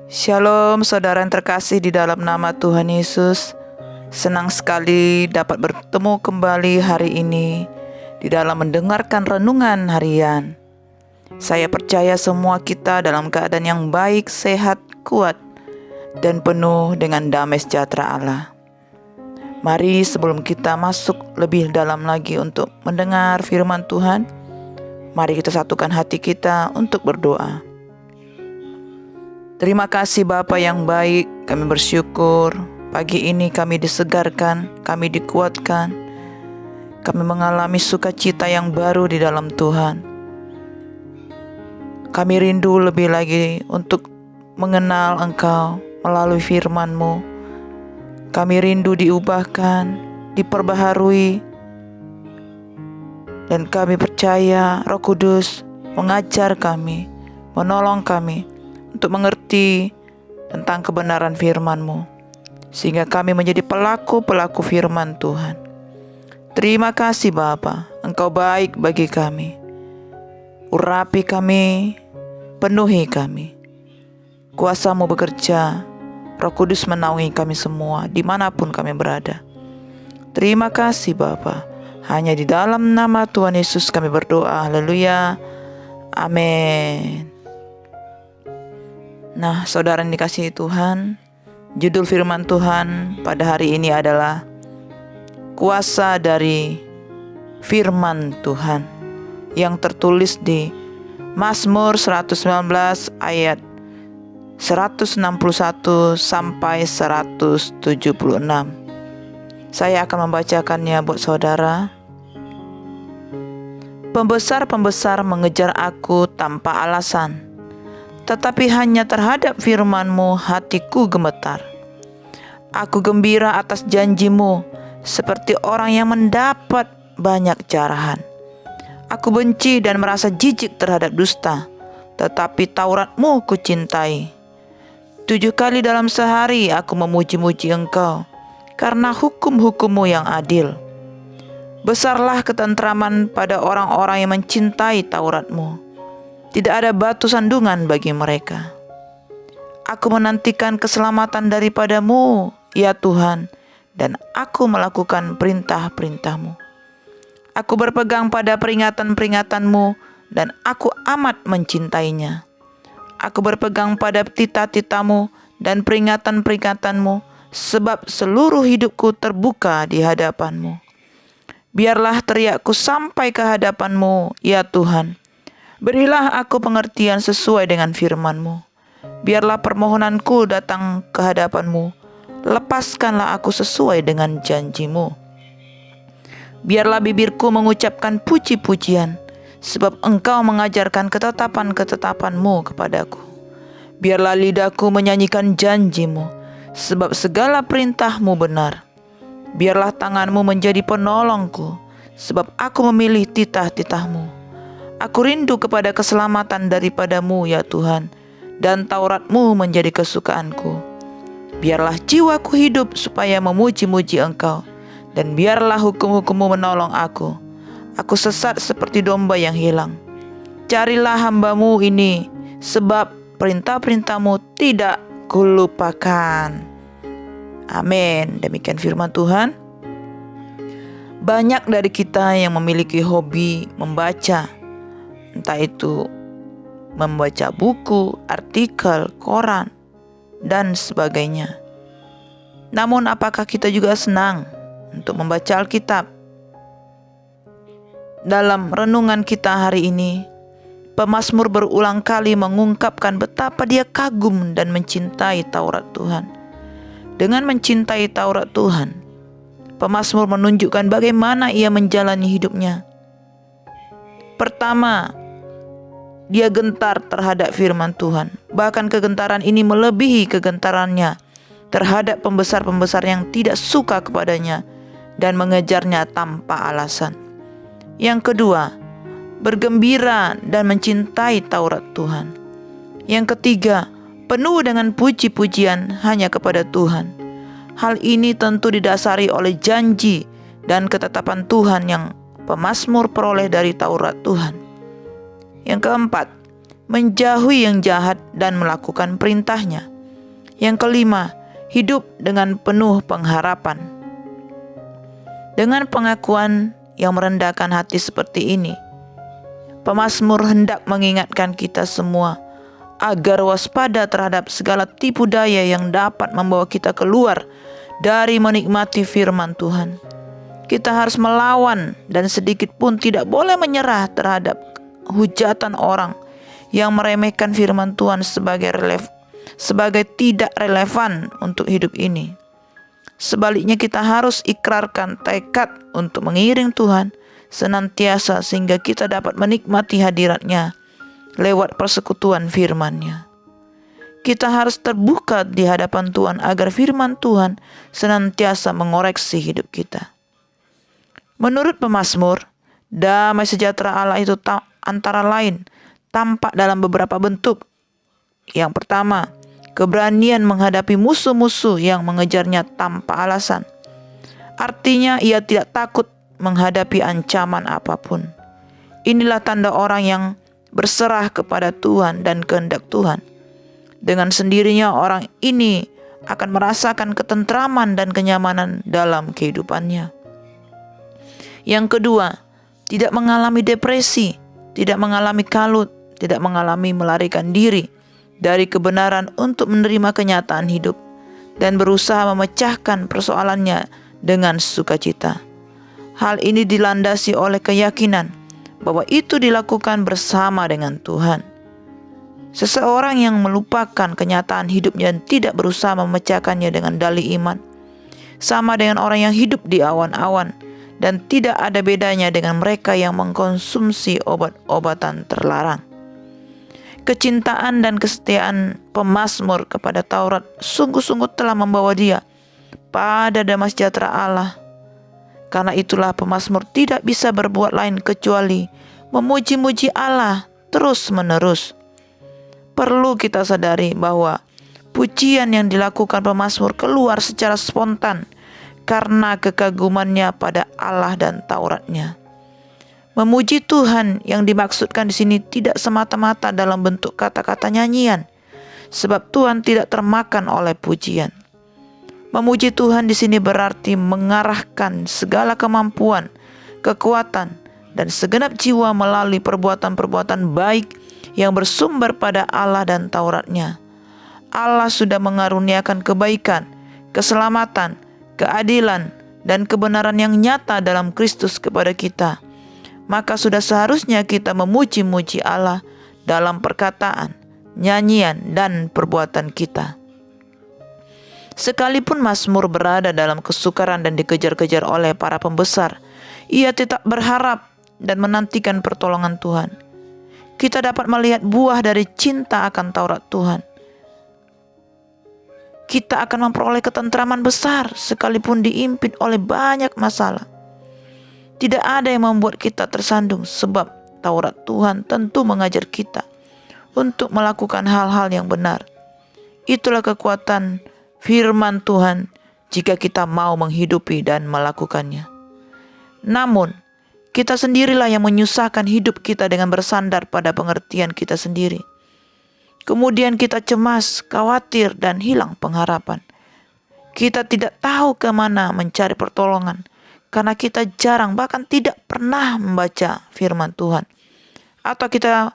Shalom saudara yang terkasih di dalam nama Tuhan Yesus. Senang sekali dapat bertemu kembali hari ini di dalam mendengarkan renungan harian. Saya percaya semua kita dalam keadaan yang baik, sehat, kuat, dan penuh dengan damai sejahtera Allah. Mari sebelum kita masuk lebih dalam lagi untuk mendengar firman Tuhan, mari kita satukan hati kita untuk berdoa. Terima kasih Bapa yang baik, kami bersyukur pagi ini kami disegarkan, kami dikuatkan, kami mengalami sukacita yang baru di dalam Tuhan. Kami rindu lebih lagi untuk mengenal Engkau melalui firman-Mu. Kami rindu diubahkan, diperbaharui, dan kami percaya Roh Kudus mengajar kami, menolong kami untuk mengerti tentang kebenaran firman-Mu, sehingga kami menjadi pelaku-pelaku firman Tuhan. Terima kasih Bapa, Engkau baik bagi kami. Urapi kami, penuhi kami. Kuasa-Mu bekerja, Roh Kudus menaungi kami semua, dimanapun kami berada. Terima kasih Bapa, hanya di dalam nama Tuhan Yesus kami berdoa, haleluya, amin. Nah, saudara yang dikasihi Tuhan, judul firman Tuhan pada hari ini adalah kuasa dari firman Tuhan yang tertulis di Mazmur 119 ayat 161 sampai 176. Saya akan membacakannya buat saudara. Pembesar-pembesar mengejar aku tanpa alasan, tetapi hanya terhadap firman-Mu hatiku gemetar. Aku gembira atas janji-Mu seperti orang yang mendapat banyak jarahan. Aku benci dan merasa jijik terhadap dusta, tetapi Taurat-Mu kucintai. 7 kali dalam sehari aku memuji-muji Engkau karena hukum-hukum-Mu yang adil. Besarlah ketentraman pada orang-orang yang mencintai Taurat-Mu. Tidak ada batu sandungan bagi mereka. Aku menantikan keselamatan daripada-Mu, ya Tuhan, dan aku melakukan perintah-perintah-Mu. Aku berpegang pada peringatan-peringatan-Mu, dan aku amat mencintainya. Aku berpegang pada titah-titah-Mu dan peringatan-peringatan-Mu, sebab seluruh hidupku terbuka di hadapan-Mu. Biarlah teriakku sampai ke hadapan-Mu, ya Tuhan. Berilah aku pengertian sesuai dengan firman-Mu. Biarlah permohonanku datang ke hadapan-Mu. Lepaskanlah aku sesuai dengan janji-Mu. Biarlah bibirku mengucapkan puji-pujian, sebab Engkau mengajarkan ketetapan-ketetapan-Mu kepadaku. Biarlah lidahku menyanyikan janji-Mu, sebab segala perintah-Mu benar. Biarlah tangan-Mu menjadi penolongku, sebab aku memilih titah-titah-Mu. Aku rindu kepada keselamatan daripada-Mu, ya Tuhan, dan Taurat-Mu menjadi kesukaanku. Biarlah jiwaku hidup supaya memuji-muji Engkau, dan biarlah hukum-hukum-Mu menolong aku. Aku sesat seperti domba yang hilang. Carilah hamba-Mu ini, sebab perintah-perintah-Mu tidak kulupakan. Amin. Demikian firman Tuhan. Banyak dari kita yang memiliki hobi membaca, entah itu membaca buku, artikel, koran, dan sebagainya. Namun apakah kita juga senang untuk membaca Alkitab? Dalam renungan kita hari ini, pemazmur berulang kali mengungkapkan betapa dia kagum dan mencintai Taurat Tuhan. Dengan mencintai Taurat Tuhan, pemazmur menunjukkan bagaimana ia menjalani hidupnya. Pertama, dia gentar terhadap firman Tuhan. Bahkan kegentaran ini melebihi kegentarannya terhadap pembesar-pembesar yang tidak suka kepadanya dan mengejarnya tanpa alasan. Yang kedua, bergembira dan mencintai Taurat Tuhan. Yang ketiga, penuh dengan puji-pujian hanya kepada Tuhan. Hal ini tentu didasari oleh janji dan ketetapan Tuhan yang pemazmur peroleh dari Taurat Tuhan. Yang keempat, menjauhi yang jahat dan melakukan perintahnya. Yang kelima, hidup dengan penuh pengharapan. Dengan pengakuan yang merendahkan hati seperti ini, pemazmur hendak mengingatkan kita semua agar waspada terhadap segala tipu daya yang dapat membawa kita keluar dari menikmati firman Tuhan. Kita harus melawan dan sedikit pun tidak boleh menyerah terhadap hujatan orang yang meremehkan firman Tuhan sebagai tidak relevan untuk hidup ini. Sebaliknya, kita harus ikrarkan tekad untuk mengiring Tuhan senantiasa sehingga kita dapat menikmati hadirat-Nya lewat persekutuan firman-Nya. Kita harus terbuka di hadapan Tuhan agar firman Tuhan senantiasa mengoreksi hidup kita. Menurut pemazmur, damai sejahtera Allah itu antara lain tampak dalam beberapa bentuk. Yang pertama, keberanian menghadapi musuh-musuh yang mengejarnya tanpa alasan. Artinya ia tidak takut menghadapi ancaman apapun. Inilah tanda orang yang berserah kepada Tuhan dan kehendak Tuhan. Dengan sendirinya orang ini akan merasakan ketentraman dan kenyamanan dalam kehidupannya. Yang kedua, tidak mengalami depresi, tidak mengalami kalut, tidak mengalami melarikan diri dari kebenaran untuk menerima kenyataan hidup dan berusaha memecahkan persoalannya dengan sukacita. Hal ini dilandasi oleh keyakinan bahwa itu dilakukan bersama dengan Tuhan. Seseorang yang melupakan kenyataan hidupnya dan tidak berusaha memecahkannya dengan dalih iman, sama dengan orang yang hidup di awan-awan dan tidak ada bedanya dengan mereka yang mengkonsumsi obat-obatan terlarang. Kecintaan dan kesetiaan pemazmur kepada Taurat sungguh-sungguh telah membawa dia pada damai sejahtera Allah. Karena itulah pemazmur tidak bisa berbuat lain kecuali memuji-muji Allah terus-menerus. Perlu kita sadari bahwa pujian yang dilakukan pemazmur keluar secara spontan karena kekagumannya pada Allah dan Taurat-Nya. Memuji Tuhan yang dimaksudkan di sini tidak semata-mata dalam bentuk kata-kata nyanyian, sebab Tuhan tidak termakan oleh pujian. Memuji Tuhan di sini berarti mengarahkan segala kemampuan, kekuatan, dan segenap jiwa melalui perbuatan-perbuatan baik yang bersumber pada Allah dan Taurat-Nya. Allah sudah mengaruniakan kebaikan, keselamatan, keadilan, dan kebenaran yang nyata dalam Kristus kepada kita. Maka sudah seharusnya kita memuji-muji Allah dalam perkataan, nyanyian, dan perbuatan kita. Sekalipun Mazmur berada dalam kesukaran dan dikejar-kejar oleh para pembesar, ia tetap berharap dan menantikan pertolongan Tuhan. Kita dapat melihat buah dari cinta akan Taurat Tuhan. Kita akan memperoleh ketentraman besar sekalipun diimpit oleh banyak masalah. Tidak ada yang membuat kita tersandung sebab Taurat Tuhan tentu mengajar kita untuk melakukan hal-hal yang benar. Itulah kekuatan firman Tuhan jika kita mau menghidupi dan melakukannya. Namun, kita sendirilah yang menyusahkan hidup kita dengan bersandar pada pengertian kita sendiri. Kemudian kita cemas, khawatir, dan hilang pengharapan. Kita tidak tahu kemana mencari pertolongan karena kita jarang bahkan tidak pernah membaca firman Tuhan. Atau kita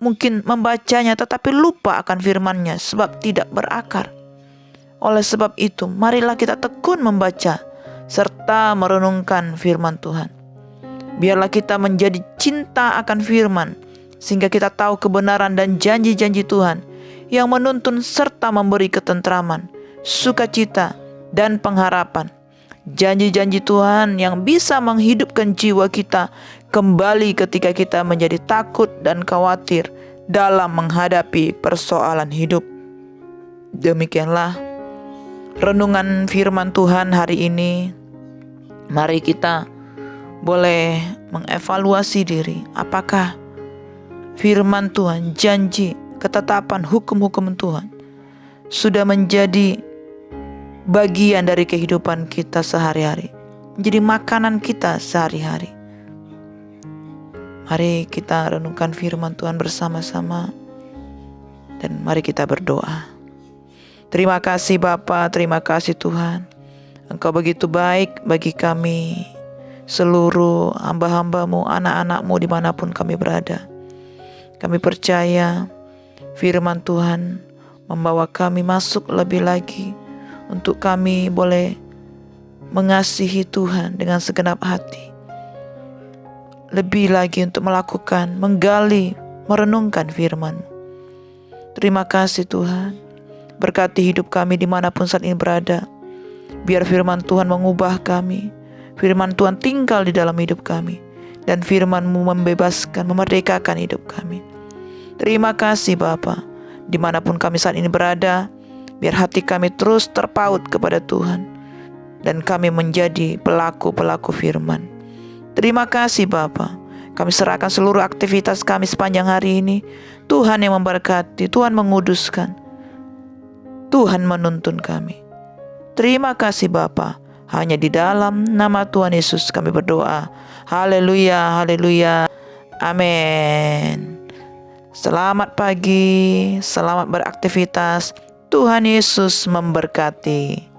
mungkin membacanya tetapi lupa akan firman-Nya sebab tidak berakar. Oleh sebab itu, marilah kita tekun membaca serta merenungkan firman Tuhan. Biarlah kita menjadi cinta akan firman, sehingga kita tahu kebenaran dan janji-janji Tuhan yang menuntun serta memberi ketentraman, sukacita, dan pengharapan. Janji-janji Tuhan yang bisa menghidupkan jiwa kita kembali ketika kita menjadi takut dan khawatir dalam menghadapi persoalan hidup. Demikianlah renungan firman Tuhan hari ini. Mari kita boleh mengevaluasi diri. Apakah firman Tuhan, janji, ketetapan, hukum-hukum Tuhan sudah menjadi bagian dari kehidupan kita sehari-hari, menjadi makanan kita sehari-hari. Mari kita renungkan firman Tuhan bersama-sama dan mari kita berdoa. Terima kasih Bapa, terima kasih Tuhan. Engkau begitu baik bagi kami, seluruh hamba-hambamu, anak-anakmu dimanapun kami berada. Kami percaya firman Tuhan membawa kami masuk lebih lagi untuk kami boleh mengasihi Tuhan dengan segenap hati. Lebih lagi untuk melakukan, menggali, merenungkan firman. Terima kasih Tuhan. Berkati hidup kami dimanapun saat ini berada. Biar firman Tuhan mengubah kami. Firman Tuhan tinggal di dalam hidup kami. Dan firman-Mu membebaskan, memerdekakan hidup kami. Terima kasih Bapa. Dimanapun kami saat ini berada, biar hati kami terus terpaut kepada Tuhan. Dan kami menjadi pelaku-pelaku firman. Terima kasih Bapa. Kami serahkan seluruh aktivitas kami sepanjang hari ini. Tuhan yang memberkati, Tuhan menguduskan. Tuhan menuntun kami. Terima kasih Bapa. Hanya di dalam nama Tuhan Yesus kami berdoa. Haleluya, haleluya. Amin. Selamat pagi, selamat beraktivitas. Tuhan Yesus memberkati.